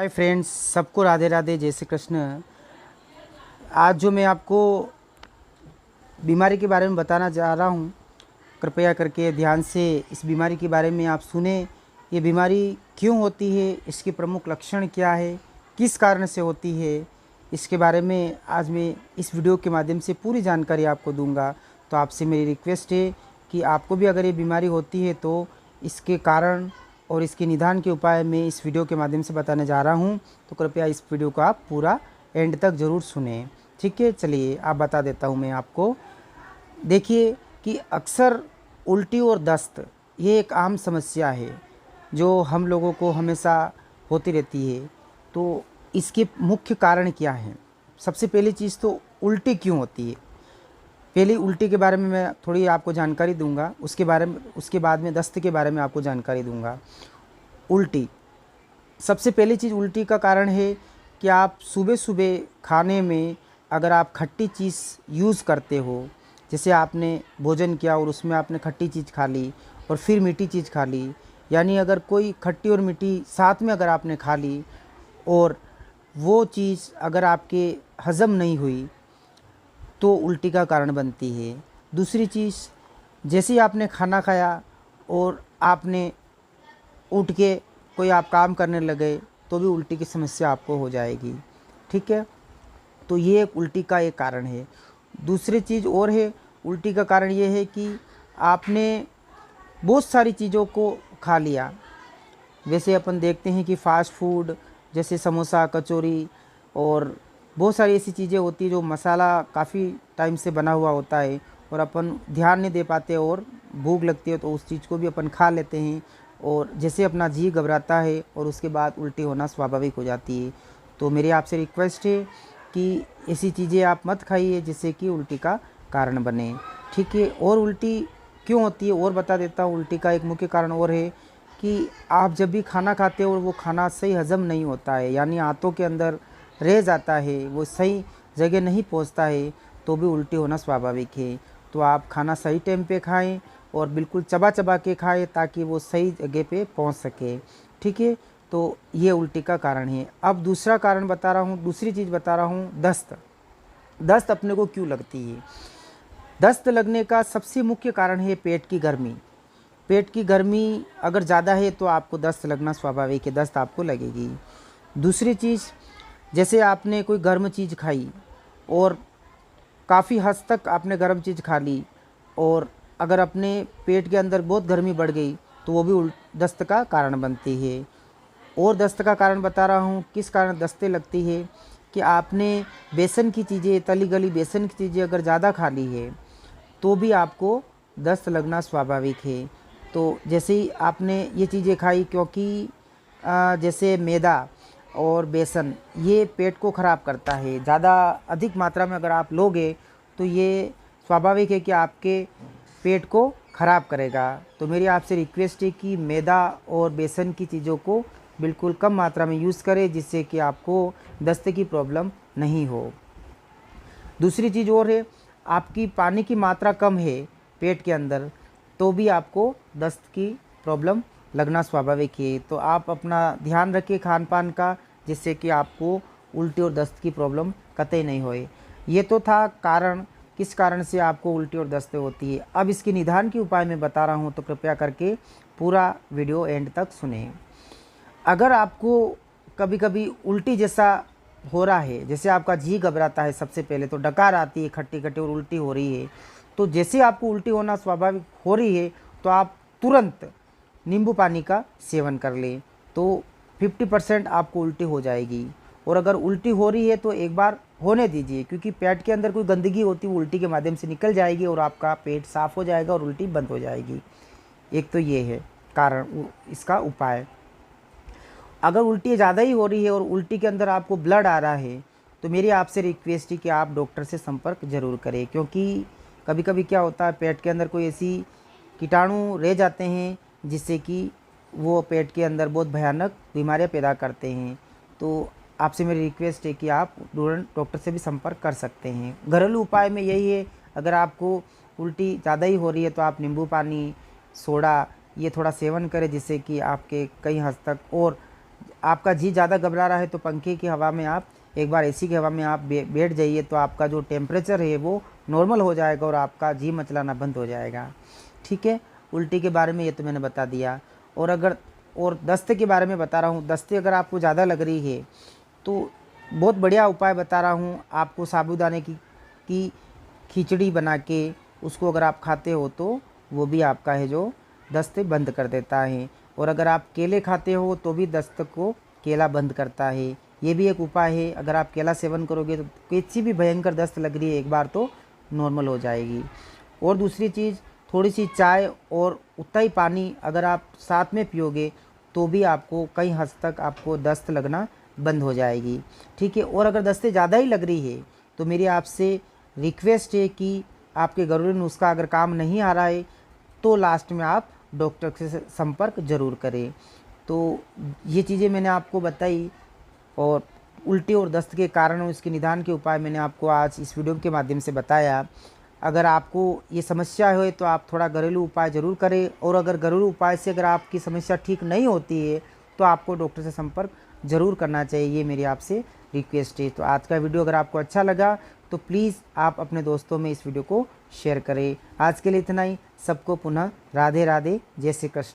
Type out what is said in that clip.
Hi friends, सबको राधे राधे, जय श्री कृष्ण। आज जो मैं आपको बीमारी के बारे में बताना जा रहा हूँ, कृपया करके ध्यान से इस बीमारी के बारे में आप सुने। ये बीमारी क्यों होती है, इसके प्रमुख लक्षण क्या है, किस कारण से होती है, इसके बारे में आज मैं इस वीडियो के माध्यम से पूरी जानकारी आपको दूंगा। तो आपसे मेरी रिक्वेस्ट है कि आपको भी अगर ये बीमारी होती है तो इसके कारण और इसके निदान के उपाय मैं इस वीडियो के माध्यम से बताने जा रहा हूँ। तो कृपया इस वीडियो को आप पूरा एंड तक ज़रूर सुने, ठीक है। चलिए आप बता देता हूँ मैं आपको। देखिए कि अक्सर उल्टी और दस्त ये एक आम समस्या है जो हम लोगों को हमेशा होती रहती है। तो इसके मुख्य कारण क्या हैं? सबसे पहली चीज़ तो उल्टी क्यों होती है। पहली उल्टी के बारे में मैं थोड़ी आपको जानकारी दूंगा, उसके बाद में दस्त के बारे में आपको जानकारी दूंगा। उल्टी, सबसे पहली चीज़ उल्टी का कारण है कि आप सुबह सुबह खाने में अगर आप खट्टी चीज़ यूज़ करते हो, जैसे आपने भोजन किया और उसमें आपने खट्टी चीज़ खा ली और फिर मीठी चीज़ खा ली, यानी अगर कोई खट्टी और मीठी साथ में अगर आपने खा ली और वो चीज़ अगर आपके हज़म नहीं हुई तो उल्टी का कारण बनती है। दूसरी चीज़, जैसे ही आपने खाना खाया और आपने उठ के कोई आप काम करने लगे तो भी उल्टी की समस्या आपको हो जाएगी, ठीक है। तो ये एक उल्टी का एक कारण है। दूसरी चीज़ और है, उल्टी का कारण ये है कि आपने बहुत सारी चीज़ों को खा लिया। वैसे अपन देखते हैं कि फ़ास्ट फूड जैसे समोसा, कचौरी और बहुत सारी ऐसी चीज़ें होती है जो मसाला काफ़ी टाइम से बना हुआ होता है और अपन ध्यान नहीं दे पाते और भूख लगती है तो उस चीज़ को भी अपन खा लेते हैं और जैसे अपना जी घबराता है और उसके बाद उल्टी होना स्वाभाविक हो जाती है। तो मेरी आपसे रिक्वेस्ट है कि ऐसी चीज़ें आप मत खाइए जिससे कि उल्टी का कारण बने, ठीक है। और उल्टी क्यों होती है और बता देता हूँ। उल्टी का एक मुख्य कारण और है कि आप जब भी खाना खाते हो और वो खाना सही हज़म नहीं होता है, यानी आंतों के अंदर रह जाता है, वो सही जगह नहीं पहुंचता है, तो भी उल्टी होना स्वाभाविक है। तो आप खाना सही टाइम पे खाएं और बिल्कुल चबा चबा के खाएं ताकि वो सही जगह पे पहुंच सके, ठीक है। तो ये उल्टी का कारण है। अब दूसरा कारण बता रहा हूँ, दूसरी चीज़ बता रहा हूँ, दस्त। दस्त अपने को क्यों लगती है? दस्त लगने का सबसे मुख्य कारण है पेट की गर्मी। पेट की गर्मी अगर ज़्यादा है तो आपको दस्त लगना स्वाभाविक है, दस्त आपको लगेगी। दूसरी चीज़, जैसे आपने कोई गर्म चीज़ खाई और काफ़ी हद तक आपने गर्म चीज़ खा ली और अगर अपने पेट के अंदर बहुत गर्मी बढ़ गई तो वो भी दस्त का कारण बनती है। और दस्त का कारण बता रहा हूँ, किस कारण दस्तें लगती है कि आपने बेसन की चीज़ें, तली गली बेसन की चीज़ें अगर ज़्यादा खा ली है तो भी आपको दस्त लगना स्वाभाविक है। तो जैसे ही आपने ये चीज़ें खाई, क्योंकि जैसे मैदा और बेसन ये पेट को ख़राब करता है, ज़्यादा अधिक मात्रा में अगर आप लोगे तो ये स्वाभाविक है कि आपके पेट को ख़राब करेगा। तो मेरी आपसे रिक्वेस्ट है कि मैदा और बेसन की चीज़ों को बिल्कुल कम मात्रा में यूज़ करें जिससे कि आपको दस्त की प्रॉब्लम नहीं हो। दूसरी चीज़ और है, आपकी पानी की मात्रा कम है पेट के अंदर तो भी आपको दस्त की प्रॉब्लम लगना स्वाभाविक है। तो आप अपना ध्यान रखिए खान पान का, जिससे कि आपको उल्टी और दस्त की प्रॉब्लम कतई नहीं होए। ये तो था कारण, किस कारण से आपको उल्टी और दस्त होती है। अब इसके निदान के उपाय मैं बता रहा हूँ, तो कृपया करके पूरा वीडियो एंड तक सुने। अगर आपको कभी कभी उल्टी जैसा हो रहा है, जैसे आपका जी घबराता है, सबसे पहले तो डकार आती है, खट्टी खट्टी और उल्टी हो रही है, तो जैसे आपको उल्टी होना स्वाभाविक हो रही है तो आप तुरंत नींबू पानी का सेवन कर लें, तो 50% आपको उल्टी हो जाएगी। और अगर उल्टी हो रही है तो एक बार होने दीजिए, क्योंकि पेट के अंदर कोई गंदगी होती है वो उल्टी के माध्यम से निकल जाएगी और आपका पेट साफ़ हो जाएगा और उल्टी बंद हो जाएगी। एक तो ये है कारण, इसका उपाय। अगर उल्टी ज़्यादा ही हो रही है और उल्टी के अंदर आपको ब्लड आ रहा है तो मेरी आपसे रिक्वेस्ट है कि आप डॉक्टर से संपर्क ज़रूर करें, क्योंकि कभी कभी क्या होता है पेट के अंदर कोई ऐसी कीटाणु रह जाते हैं जिससे कि वो पेट के अंदर बहुत भयानक बीमारियां पैदा करते हैं। तो आपसे मेरी रिक्वेस्ट है कि आप तुरंत डॉक्टर से भी संपर्क कर सकते हैं। घरेलू उपाय में यही है, अगर आपको उल्टी ज़्यादा ही हो रही है तो आप नींबू पानी, सोडा ये थोड़ा सेवन करें जिससे कि आपके कई हद तक और आपका जी ज़्यादा घबरा रहा है तो पंखे की हवा में आप एक बार एसी की हवा में आप बैठ जाइए, तो आपका जो टेम्परेचर है वो नॉर्मल हो जाएगा और आपका जी मचलाना बंद हो जाएगा। ठीक है, उल्टी के बारे में ये तो मैंने बता दिया। और दस्त के बारे में बता रहा हूँ। दस्तें अगर आपको ज़्यादा लग रही है तो बहुत बढ़िया उपाय बता रहा हूँ आपको। साबूदाने की खिचड़ी बना के उसको अगर आप खाते हो तो वो भी आपका है जो दस्त बंद कर देता है। और अगर आप केले खाते हो तो भी दस्त को केला बंद करता है। ये भी एक उपाय है। अगर आप केला सेवन करोगे तो किसी भी भयंकर दस्त लग रही है एक बार तो नॉर्मल हो जाएगी। और दूसरी चीज़, थोड़ी सी चाय और उतना ही पानी अगर आप साथ में पियोगे तो भी आपको कई हद तक आपको दस्त लगना बंद हो जाएगी। ठीक है, और अगर दस्तें ज़्यादा ही लग रही है तो मेरी आपसे रिक्वेस्ट है कि आपके घरेलू नुस्खा अगर काम नहीं आ रहा है तो लास्ट में आप डॉक्टर से संपर्क ज़रूर करें। तो ये चीज़ें मैंने आपको बताई, और उल्टी और दस्त के कारण और इसके निदान के उपाय मैंने आपको आज इस वीडियो के माध्यम से बताया। अगर आपको ये समस्या है तो आप थोड़ा घरेलू उपाय ज़रूर करें, और अगर घरेलू उपाय से अगर आपकी समस्या ठीक नहीं होती है तो आपको डॉक्टर से संपर्क ज़रूर करना चाहिए। ये मेरी आपसे रिक्वेस्ट है। तो आज का वीडियो अगर आपको अच्छा लगा तो प्लीज़ आप अपने दोस्तों में इस वीडियो को शेयर करें। आज के लिए इतना ही। सबको पुनः राधे राधे, जय श्री कृष्ण।